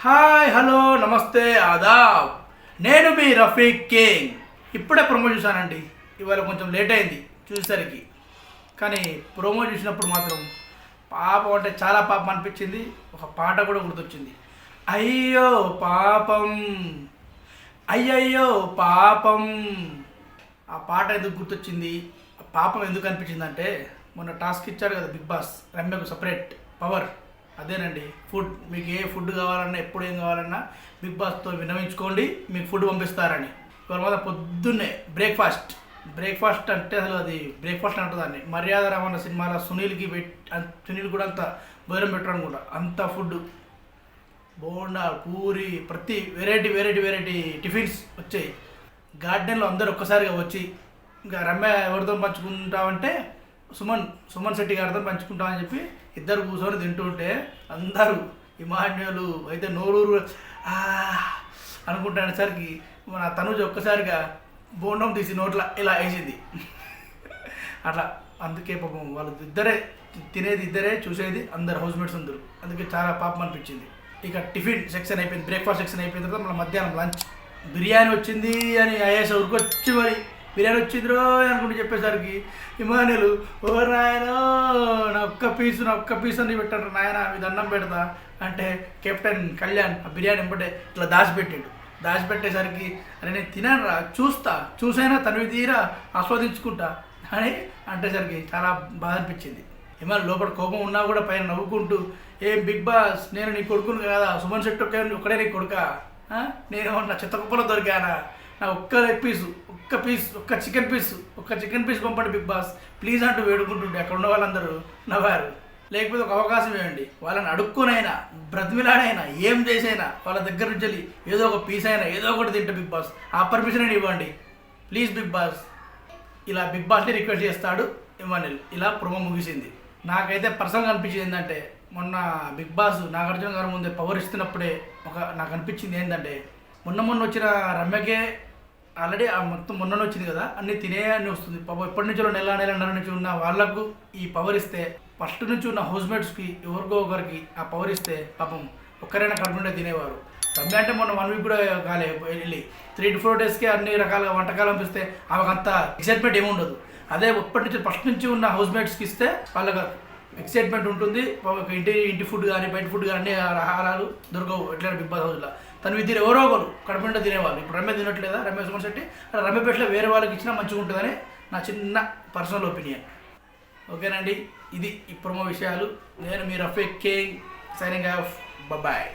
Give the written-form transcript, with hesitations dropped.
Hi hello నమస్తే ఆదాబ్. నేను మీ రఫీక్ కింగ్. ఇప్పుడే ప్రోమో చూశానండి. ఇవాళ కొంచెం లేట్ అయింది చూసేసరికి, కానీ ప్రోమో చూసినప్పుడు మాత్రం పాపం అంటే చాలా పాపం అనిపించింది. ఒక పాట కూడా గుర్తొచ్చింది. అయ్యో పాపం, అయ్యయ్యో పాపం. ఆ పాట ఎందుకు గుర్తొచ్చింది, ఆ పాపం ఎందుకు అనిపించింది అంటే, మొన్న టాస్క్ ఇచ్చాడు కదా బిగ్ బాస్ రమ్యకు సపరేట్ పవర్. అదేనండి, ఫుడ్. మీకు ఏ ఫుడ్ కావాలన్నా, ఎప్పుడు ఏం కావాలన్నా బిగ్ బాస్తో విన్నవించుకోండి, మీకు ఫుడ్ పంపిస్తారని. ఇవాళ మాత్రం పొద్దున్నే బ్రేక్ఫాస్ట్ అంటే అసలు అది బ్రేక్ఫాస్ట్ అంటుందండి. మర్యాద రామన్న సినిమాలో సునీల్ కూడా అంత భోజనం పెట్టడం కూడా అంత ఫుడ్, బోండా, పూరి, ప్రతి వెరైటీ టిఫిన్స్ వచ్చాయి. గార్డెన్లో అందరూ ఒక్కసారిగా వచ్చి, ఇంకా రమ్య ఎవరితో పంచుకుంటామంటే సుమన్ శెట్టి గారితో పంచుకుంటామని చెప్పి ఇద్దరు కూర్చొని తింటుంటే అందరూ ఇమాన్యులు అయితే నోరూరు అనుకుంటానేసరికి మన తనుజ ఒక్కసారిగా బోండం తీసి నోట్ల ఇలా వేసింది. అట్లా అందుకే పాపం వాళ్ళు తినేది ఇద్దరే, చూసేది అందరు హౌస్మేట్స్ అందరూ. అందుకే చాలా పాపం అనిపించింది. ఇక టిఫిన్ సెక్షన్ అయిపోయింది, బ్రేక్ఫాస్ట్ సెక్షన్ అయిపోయిన తర్వాత మన మధ్యాహ్నం లంచ్. బిర్యానీ వచ్చింది అని ఐఏఎస్ ఉరికొచ్చి మరి బిర్యానీ వచ్చిందిరో అనుకుంటూ చెప్పేసరికి ఇమానులు, ఓ నాయనో నా ఒక్క పీసు అని పెట్టారు. నాయన ఇది అన్నం పెడతా అంటే కెప్టెన్ కళ్యాణ్ ఆ బిర్యానీ ఎంబటే ఇట్లా దాచిపెట్టేసరికి అరే నేను తినను రా, చూసైనా తనవి తీరా ఆస్వాదించుకుంటా అని అంటేసరికి చాలా బాధ అనిపించింది. ఏమైనా లోపల కోపం ఉన్నా కూడా పైన నవ్వుకుంటూ, ఏం బిగ్ బాస్ నేను నీ కొడుకును కదా, సుమన్ శెట్టి ఒక్కడే నీ కొడుక, నేను నా చెత్త కుప్పలో దొరికానా, నా ఒక్క చికెన్ పీస్ పంపండి బిగ్ బాస్ ప్లీజ్ అంటూ వేడుకుంటుంటే అక్కడ ఉన్న వాళ్ళందరూ నవ్వారు. లేకపోతే ఒక అవకాశం ఇవ్వండి, వాళ్ళని అడుక్కునైనా బ్రతిమిలాడైనా ఏం చేసైనా వాళ్ళ దగ్గర నుంచి వెళ్ళి ఏదో ఒక పీస్ అయినా ఏదో ఒకటి తింటే బిగ్ బాస్ ఆ పర్మిషన్ అయినా ఇవ్వండి ప్లీజ్ బిగ్ బాస్. ఇలా బిగ్ బాస్ని రిక్వెస్ట్ చేస్తాడు ఇమానుయల్. ఇలా ప్రోమో ముగిసింది. నాకైతే పర్సనల్గా అనిపించింది ఏంటంటే, మొన్న బిగ్ బాస్ నాగార్జున గారి ముందే పవర్ ఇస్తున్నప్పుడే నాకు అనిపించింది ఏంటంటే, మొన్న వచ్చిన రమ్యకే ఆల్రెడీ మొత్తం మొన్న వచ్చింది కదా, అన్ని అన్నీ వస్తుంది. పాపం ఎప్పటి నుంచో నెలన్నర నుంచి ఉన్న వాళ్ళకు ఈ పవర్ ఇస్తే, ఫస్ట్ నుంచి ఉన్న హౌస్మేట్స్కి ఎవరికో ఒకరికి ఆ పవర్ ఇస్తే పాపం ఒక్కరైనా కడుపుండే తినేవారు. రమ్య అంటే మొన్న 1 వీక్ కూడా కాలే వెళ్ళి 3 to 4 డేస్కి అన్ని రకాల వంటకాలు పంపిస్తే ఆమెకు అంత ఎక్సైట్మెంట్ ఏముండదు. అదే ఎప్పటి నుంచి ఫస్ట్ నుంచి ఉన్న హౌస్మేట్స్కి ఇస్తే వాళ్ళకి ఎక్సైట్మెంట్ ఉంటుంది. ఇంటి ఫుడ్ కానీ బయట ఫుడ్ కానీ అన్ని ఆహారాలు దొరకవు ఎట్లా బిగ్ బాస్ హౌస్లో. తను విద్య ఎవరో ఒకరు కడుపుండా తినేవాళ్ళు. ఇప్పుడు రమ్య తినట్లేదా, రమ్య సుమన్ శెట్టి రమ్యపేటలో వేరే వాళ్ళకి ఇచ్చినా మంచిగా ఉంటుందని నా చిన్న పర్సనల్ ఒపీనియన్. ఓకేనండి, ఇది ఈ ప్రోమో విషయాలు. నేను మీ Rafiq king signing off. Bye.